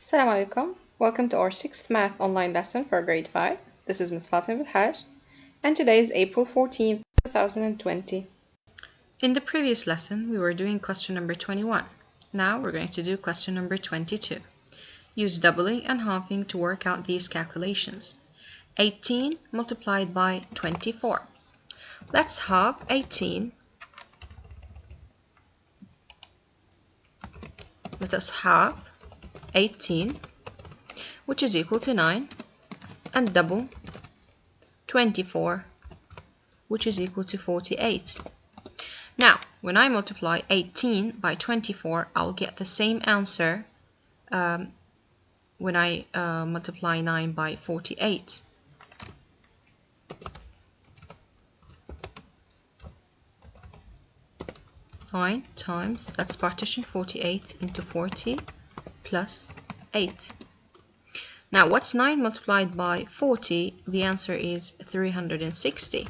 Assalamu alaikum. Welcome to our 6th math online lesson for grade 5. This is Ms. Fatima Haj, and today is April 14th, 2020. In the previous lesson, we were doing question number 21. Now we're going to do question number 22. Use doubling and halving to work out these calculations. 18 multiplied by 24. Let's halve 18. Let us halve 18, which is equal to 9, and double 24, which is equal to 48. Now, when I multiply 18 by 24, I'll get the same answer when I multiply 9 by 48. Nine times, let's partition 48 into 40 plus 8. Now, what's 9 multiplied by 40? The answer is 360.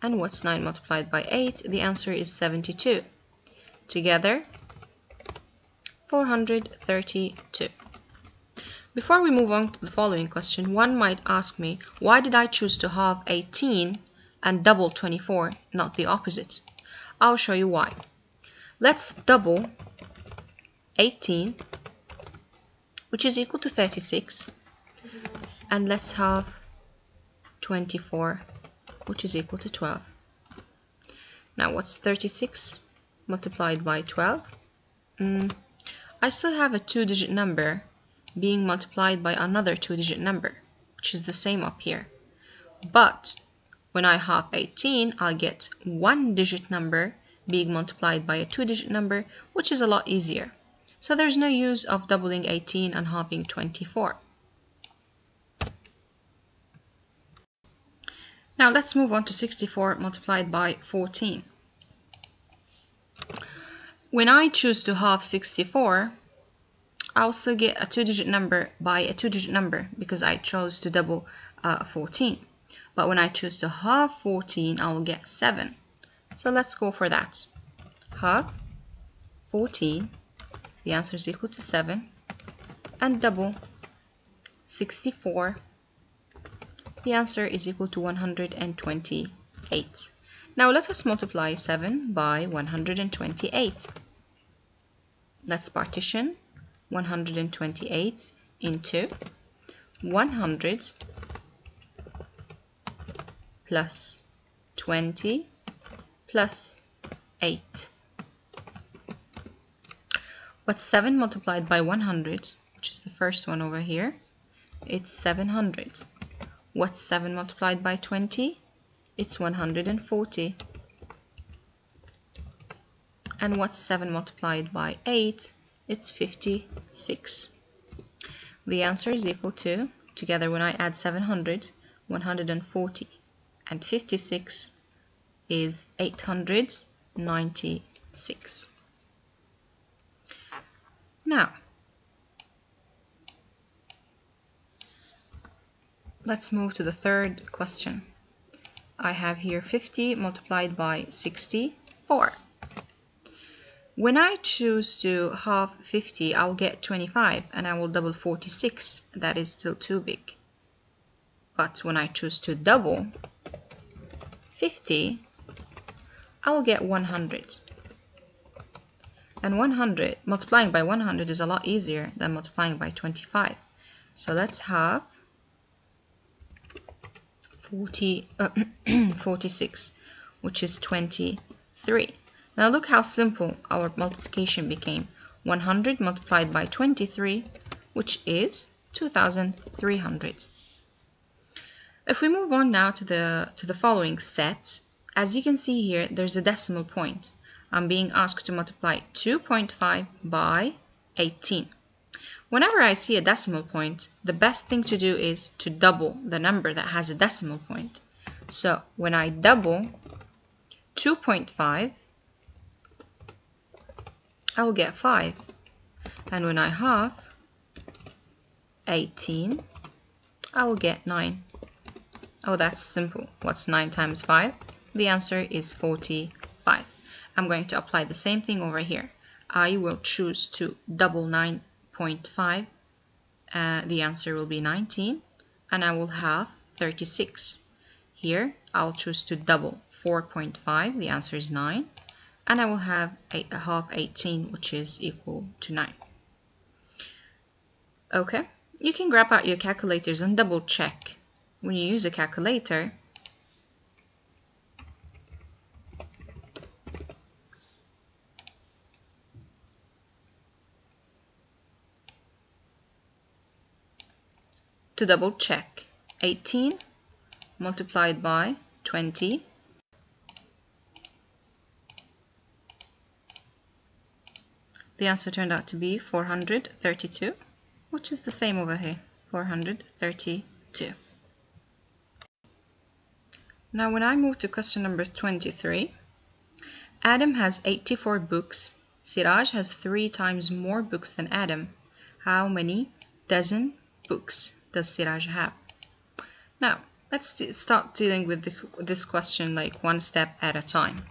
And what's 9 multiplied by 8? The answer is 72. Together, 432. Before we move on to the following question, one might ask me, why did I choose to halve 18 and double 24, not the opposite? I'll show you why. Let's double 18, which is equal to 36, and let's halve 24, which is equal to 12. Now, what's 36 multiplied by 12? I still have a 2-digit number being multiplied by another 2-digit number, which is the same up here. But when I halve 18, I'll get 1-digit number being multiplied by a 2-digit number, which is a lot easier. So there's no use of doubling 18 and halving 24. Now let's move on to 64 multiplied by 14. When I choose to halve 64, I also get a 2-digit number by a 2-digit number because I chose to double 14. But when I choose to halve 14, I will get 7. So let's go for that. Halve 14, the answer is equal to 7, and double 64, the answer is equal to 128. Now let us multiply 7 by 128. Let's partition 128 into 100 plus 20 plus 8. What's 7 multiplied by 100, which is the first one over here? It's 700. What's 7 multiplied by 20? It's 140. And what's 7 multiplied by 8? It's 56. The answer is equal to, together when I add 700, 140, and 56 is 896. Now, let's move to the third question. I have here 50 multiplied by 64. When I choose to halve 50, I'll get 25, and I will double 46. That is still too big. But when I choose to double 50, I will get 100. And 100, multiplying by 100 is a lot easier than multiplying by 25. So let's have 46, which is 23. Now look how simple our multiplication became. 100 multiplied by 23, which is 2,300. If we move on now to the following set, as you can see here, there's a decimal point. I'm being asked to multiply 2.5 by 18. Whenever I see a decimal point, the best thing to do is to double the number that has a decimal point. So when I double 2.5, I will get 5. And when I halve 18, I will get 9. Oh, that's simple. What's 9 times 5? The answer is 45. I'm going to apply the same thing over here. I will choose to double 9.5 the answer will be 19, and I will have 36. Here, I'll choose to double 4.5, the answer is 9, and I will have half 18, which is equal to 9. Okay, you can grab out your calculators and double check. When you use a calculator, to double check, 18 multiplied by 20 the answer turned out to be 432, which is the same over here, 432. Now when I move to question number 23, Adam has 84 books. Siraj has 3 times more books than Adam. How many dozen books does Siraj have? Now, let's start dealing with this question like one step at a time.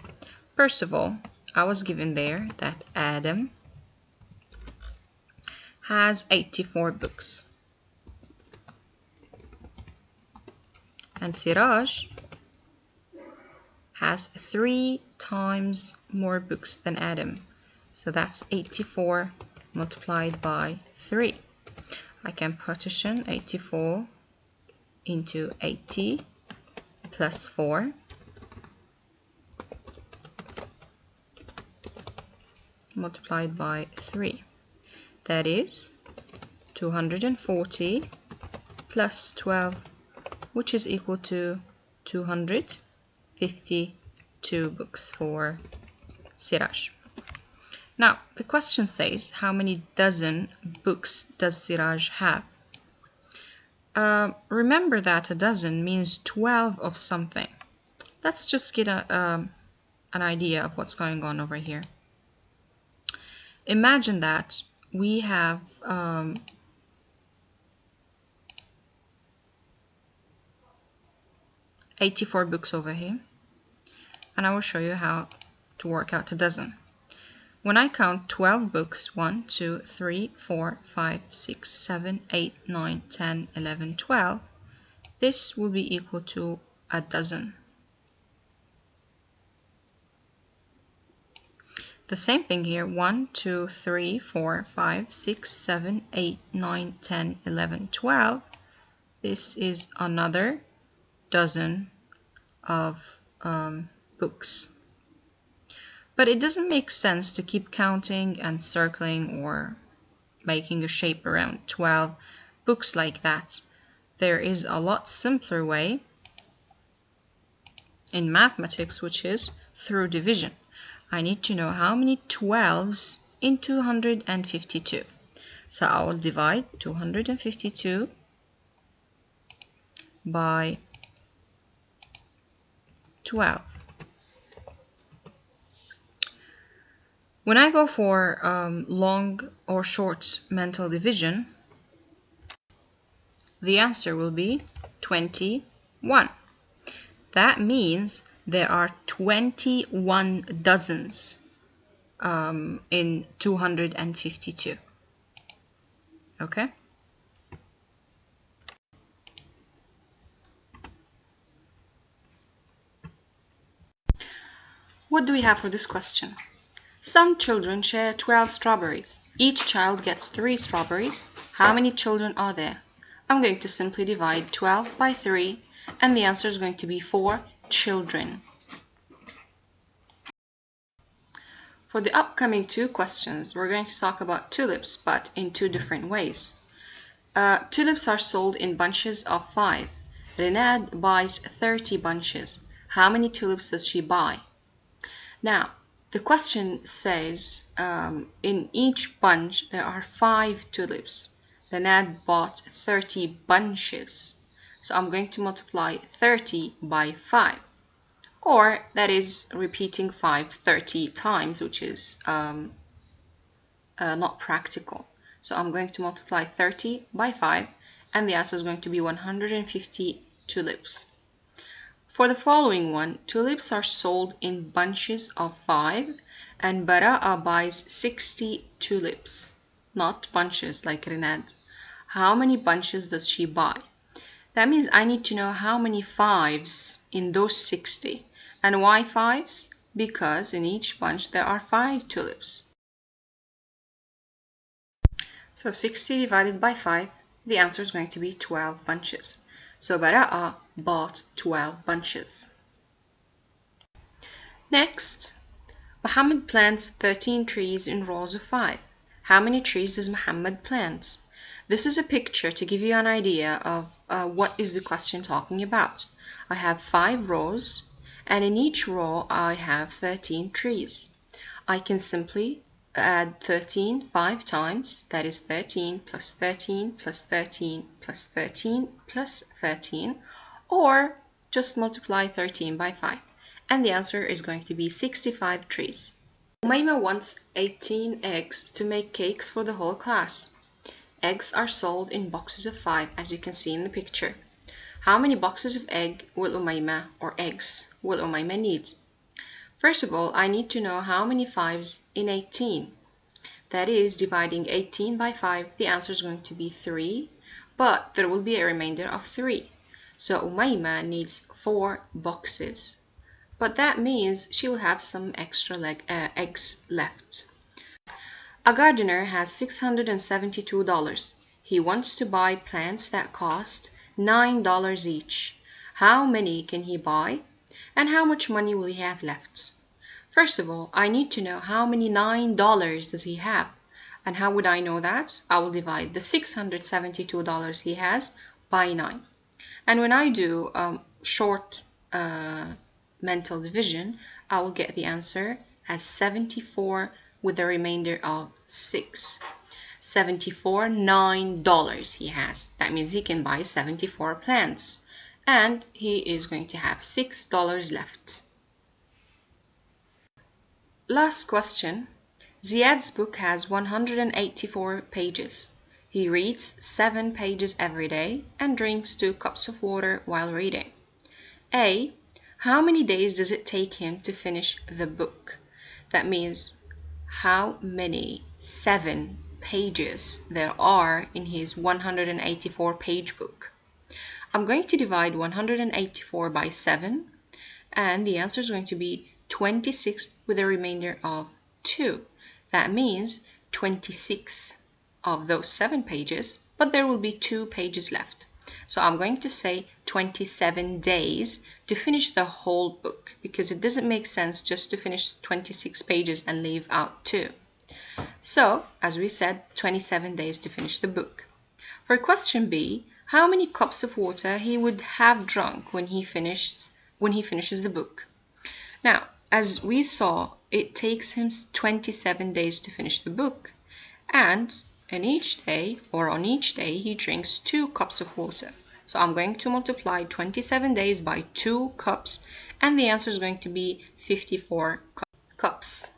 First of all, I was given there that Adam has 84 books. And Siraj has 3 times more books than Adam. So that's 84 multiplied by 3. I can partition 84 into 80 plus 4 multiplied by 3. That is 240 plus 12, which is equal to 252 books for Siraj. Now, the question says, how many dozen books does Siraj have? Remember that a dozen means 12 of something. Let's just get an idea of what's going on over here. Imagine that we have 84 books over here, and I will show you how to work out a dozen. When I count 12 books, 1, 2, 3, 4, 5, 6, 7, 8, 9, 10, 11, 12, this will be equal to a dozen. The same thing here, 1, 2, 3, 4, 5, 6, 7, 8, 9, 10, 11, 12. This is another dozen of books. But it doesn't make sense to keep counting and circling or making a shape around 12 books like that. There is a lot simpler way in mathematics, which is through division. I need to know how many 12s in 252. So I will divide 252 by 12. When I go for long or short mental division, the answer will be 21. That means there are 21 dozens in 252. Okay? What do we have for this question? Some children share 12 strawberries. Each child gets 3 strawberries. How many children are there? I'm going to simply divide 12 by 3, and the answer is going to be 4 children. For the upcoming 2 questions, we're going to talk about tulips, but in 2 different ways. Tulips are sold in bunches of 5. Renad buys 30 bunches. How many tulips does she buy? Now, the question says in each bunch there are 5 tulips. Renad bought 30 bunches. So I'm going to multiply 30 by 5. Or that is repeating 5 30 times, which is not practical. So I'm going to multiply 30 by 5, and the answer is going to be 150 tulips. For the following one, tulips are sold in bunches of 5, and Bara'a buys 60 tulips, not bunches like Renad. How many bunches does she buy? That means I need to know how many fives in those 60. And why fives? Because in each bunch there are 5 tulips. So 60 divided by 5, the answer is going to be 12 bunches. So Bara'a bought 12 bunches. Next, Muhammad plants 13 trees in rows of 5. How many trees does Muhammad plant? This is a picture to give you an idea of what is the question talking about. I have 5 rows, and in each row I have 13 trees. I can simply add 13 5 times, that is 13 plus 13 plus 13 plus 13 plus 13, or just multiply 13 by 5. And the answer is going to be 65 trees. Umayma wants 18 eggs to make cakes for the whole class. Eggs are sold in boxes of 5, as you can see in the picture. How many boxes of eggs will Umayma need? First of all, I need to know how many 5s in 18. That is, dividing 18 by 5, the answer is going to be 3, but there will be a remainder of 3. So Umayma needs 4 boxes. But that means she will have some extra eggs left. A gardener has $672. He wants to buy plants that cost $9 each. How many can he buy? And how much money will he have left? First of all, I need to know how many $9 does he have. And how would I know that? I will divide the $672 he has by 9. And when I do short mental division, I will get the answer as 74 with a remainder of 6. 74 $9 he has. That means he can buy 74 plants. And he is going to have $6 left. Last question. Ziad's book has 184 pages. He reads 7 pages every day and drinks 2 cups of water while reading. A. How many days does it take him to finish the book? That means how many 7 pages there are in his 184 page book. I'm going to divide 184 by 7, and the answer is going to be 26 with a remainder of 2. That means 26 of those 7 pages, but there will be 2 pages left. So I'm going to say 27 days to finish the whole book, because it doesn't make sense just to finish 26 pages and leave out 2. So, as we said, 27 days to finish the book. For question B, how many cups of water he would have drunk when he finishes the book? Now, as we saw, it takes him 27 days to finish the book, and on each day he drinks 2 cups of water. So I'm going to multiply 27 days by 2 cups, and the answer is going to be 54 cups.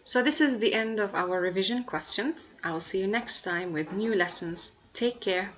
So this is the end of our revision questions. I will see you next time with new lessons. Take care.